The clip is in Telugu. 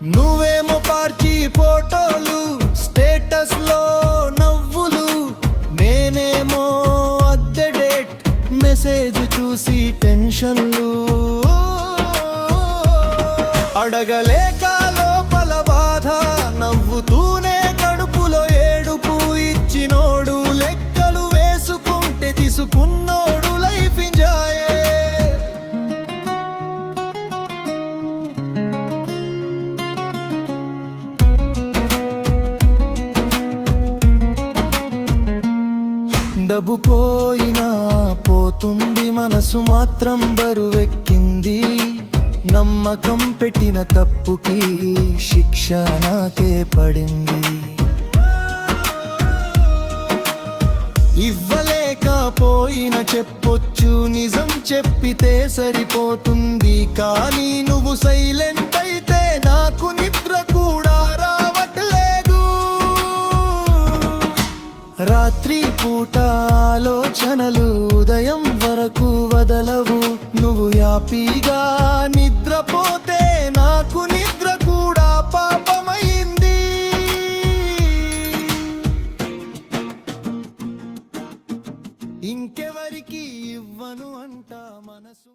నువ్వేమో పార్టీ ఫోటోలు, స్టేటస్ లో నవ్వులు, నేనేమో అద్దె డేట్ మెసేజ్ చూసి టెన్షన్లు. అడగలేక లోపల బాధ, నవ్వుతూనే కడుపులో ఏడుపు. ఇచ్చినోడు లెక్కలు వేసుకుంటే తీసుకున్నోడు లైఫ్ ఎంజాయ్. డబ్బు పోయినా పోతుంది, మనసు మాత్రం బరువెక్కింది. నమ్మకం పెట్టిన తప్పుకి శిక్ష నాకే పడింది. ఇవ్వలేకపోయిన చెప్పొచ్చు, నిజం చెప్పితే సరిపోతుంది. కానీ నువ్వు సైలెంట్ అయితే నాకు నిద్ర కూడా రావట్లేదు. రాత్రి పూట ఆలోచనలు ఉదయం వరకు వదలవు. నువ్వు హ్యాపీగా నిద్రపోతే నాకు నిద్ర కూడా పాపమైంది. ఇంకెవరికి ఇవ్వను అంట మనసు.